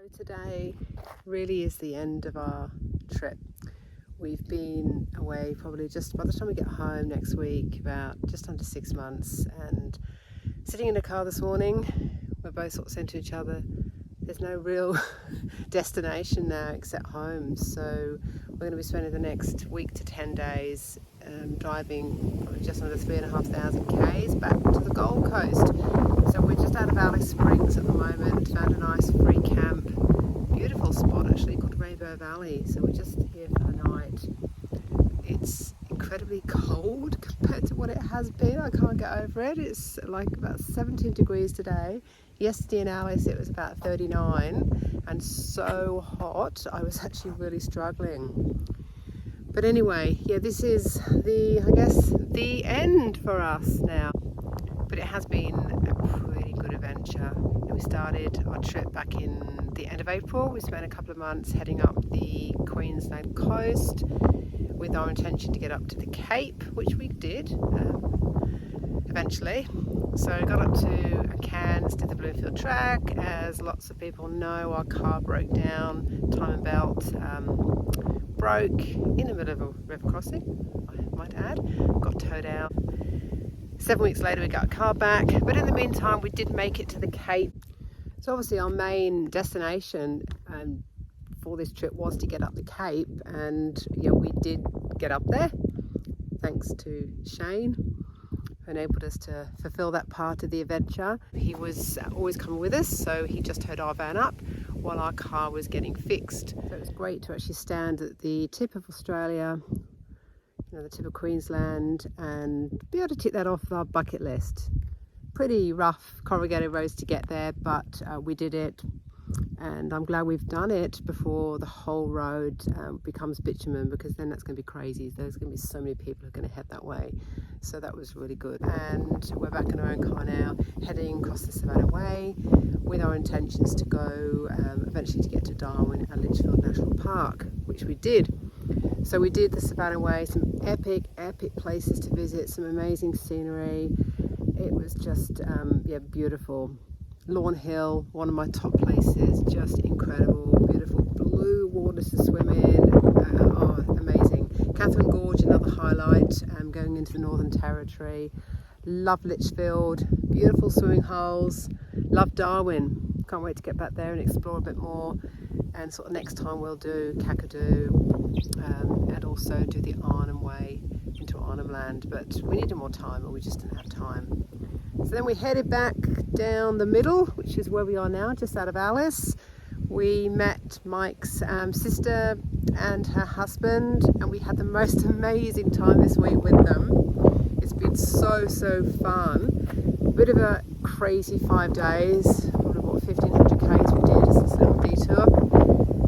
So today really is the end of our trip. We've been away probably just by the time we get home next week, about just under 6 months, and sitting in the car this morning, we're both sort of saying to each other, there's no real destination now except home. So we're going to be spending the next week to 10 days driving probably just under 3,500 k's back to the Gold Coast. So we're just out of Alice Springs at the moment, found a nice free camp, beautiful spot actually called Rainbow Valley. So we're just here for the night. It's incredibly cold compared to what it has been. I can't get over it. It's like about 17 degrees today. Yesterday in Alice it was about 39 and so hot I was actually really struggling. But anyway, yeah, this is the end for us now. But it has been a pretty good adventure. We started our trip back in the end of April. We spent a couple of months heading up the Queensland coast with our intention to get up to the Cape, which we did eventually. So got up to Cairns, did the Bloomfield Track. As lots of people know, our car broke down, timing belt broke in the middle of a river crossing, I might add, got towed out. 7 weeks later we got our car back, but in the meantime we did make it to the Cape. So obviously our main destination for this trip was to get up the Cape, and yeah, we did get up there thanks to Shane, who enabled us to fulfill that part of the adventure. He was always coming with us, so he just towed our van up while our car was getting fixed. So it was great to actually stand at the tip of Australia, the tip of Queensland, and be able to tick that off our bucket list. Pretty rough corrugated roads to get there, but we did it, and I'm glad we've done it before the whole road becomes bitumen, because then that's going to be crazy. There's going to be so many people who are going to head that way. So that was really good. And we're back in our own car now, heading across the Savannah Way with our intentions to go eventually to get to Darwin and Litchfield National Park, which we did. So we did the Savannah Way, some epic places to visit, some amazing scenery. It was just beautiful. Lawn Hill, one of my top places, just incredible, beautiful blue waters to swim in, amazing. Catherine Gorge, another highlight, going into the Northern Territory. Love Litchfield, beautiful swimming holes. Love Darwin, can't wait to get back there and explore a bit more. And sort of next time we'll do Kakadu and also do the Arnhem Way into Arnhem Land, but we needed more time and we just didn't have time. So then we headed back down the middle, which is where we are now, just out of Alice. We met Mike's sister and her husband, and we had the most amazing time this week with them. It's been so fun. A bit of a crazy 5 days, probably what 1,500 k's we did as this little detour.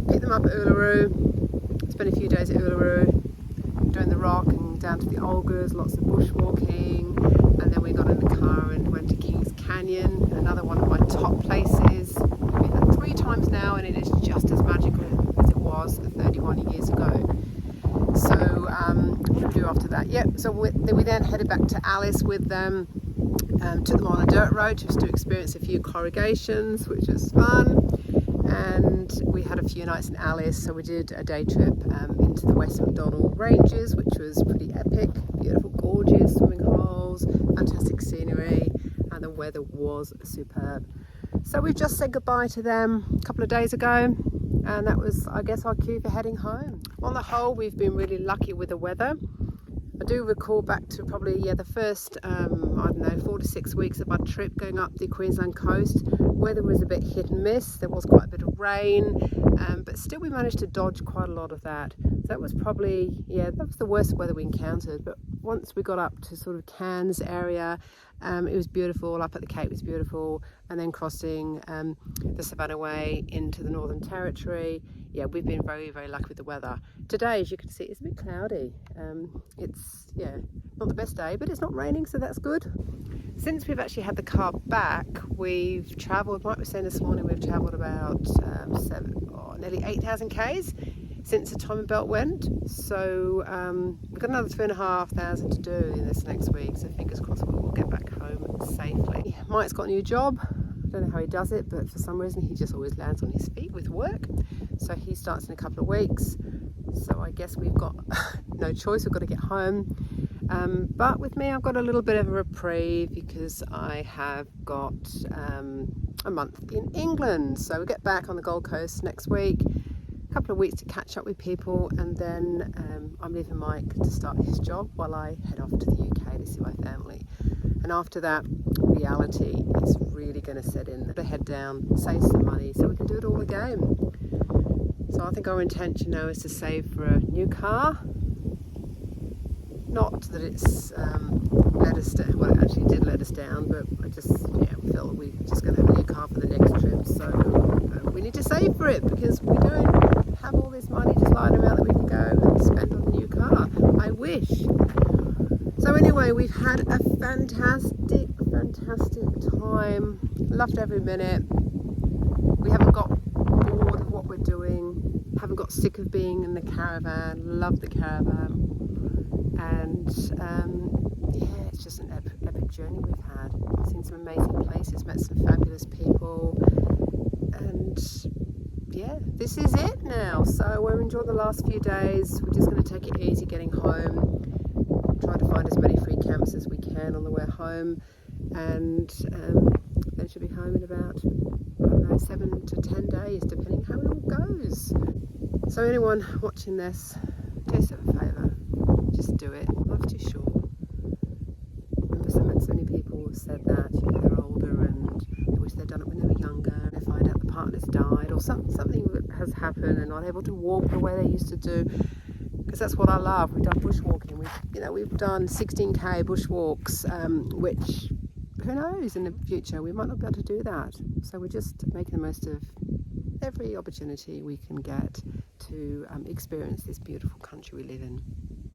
Picked them up at Uluru, spent a few days at Uluru, doing the rock and down to the Olgas, lots of bushwalking, and then we got in the car and went to Kings Canyon, another one of my top places. We've been there 3 times now, and it is just as magical as it was 31 years ago. So what did we do after that? Yep, so we then headed back to Alice with them, took them on a dirt road just to experience a few corrugations, which was fun. And we had a few nights in Alice, so we did a day trip into the West Macdonald Ranges, which was pretty epic. Beautiful gorges, swimming holes, fantastic scenery, and the weather was superb. So we just said goodbye to them a couple of days ago, and that was, I guess, our cue for heading home. On the whole, we've been really lucky with the weather. I do recall back to probably the first 4 to 6 weeks of our trip going up the Queensland coast. Weather was a bit hit and miss. There was quite a bit of rain, but still we managed to dodge quite a lot of that. So that was probably that was the worst weather we encountered. But once we got up to sort of Cairns area, it was beautiful. Up at the Cape was beautiful, and then crossing the Savannah Way into the Northern Territory. Yeah, we've been very lucky with the weather. Today, as you can see, it's a bit cloudy. It's not the best day, but it's not raining, so that's good. Since we've actually had the car back, we've travelled, Mike was saying this morning, we've travelled about nearly 8,000 k's since the timing belt went. So we've got another 3,500 to do in this next week, so fingers crossed we'll get back home safely. Mike's got a new job. don't know how he does it, but for some reason he just always lands on his feet with work. So he starts in a couple of weeks. So I guess we've got no choice, we've got to get home. But with me, I've got a little bit of a reprieve because I have got a month in England. So we get back on the Gold Coast next week, a couple of weeks to catch up with people, and then I'm leaving Mike to start his job while I head off to the UK to see my family. And after that, reality is really going to set in. The head down, save some money so we can do it all again. So I think our intention now is to save for a new car. Not that it's let us down, well, it actually did let us down, but I just feel that we're just going to have a new car for the next trip. So we need to save for it because we don't have all this money just lying around that we can go and spend on a new car. I wish. So anyway, we've had a fantastic time. Loved every minute. We haven't got bored of what we're doing. Haven't got sick of being in the caravan. Love the caravan. And it's just an epic journey we've had. Seen some amazing places, met some fabulous people, and yeah, this is it now. So we're enjoying the last few days. We're just going to take it easy getting home, try to find as many free camps as we can on the way home, and then she'll be home in about, I don't know, 7 to 10 days, depending how it all goes. So anyone watching this, do yourself a favour. Just do it. Life's too short. Remember, so many people have said that they're older and they wish they'd done it when they were younger, and they find out the partner's died or something has happened and not able to walk the way they used to do. Because that's what I love. We've done bushwalking. We've done 16k bushwalks, which who knows in the future we might not be able to do that. So we're just making the most of every opportunity we can get to experience this beautiful country we live in.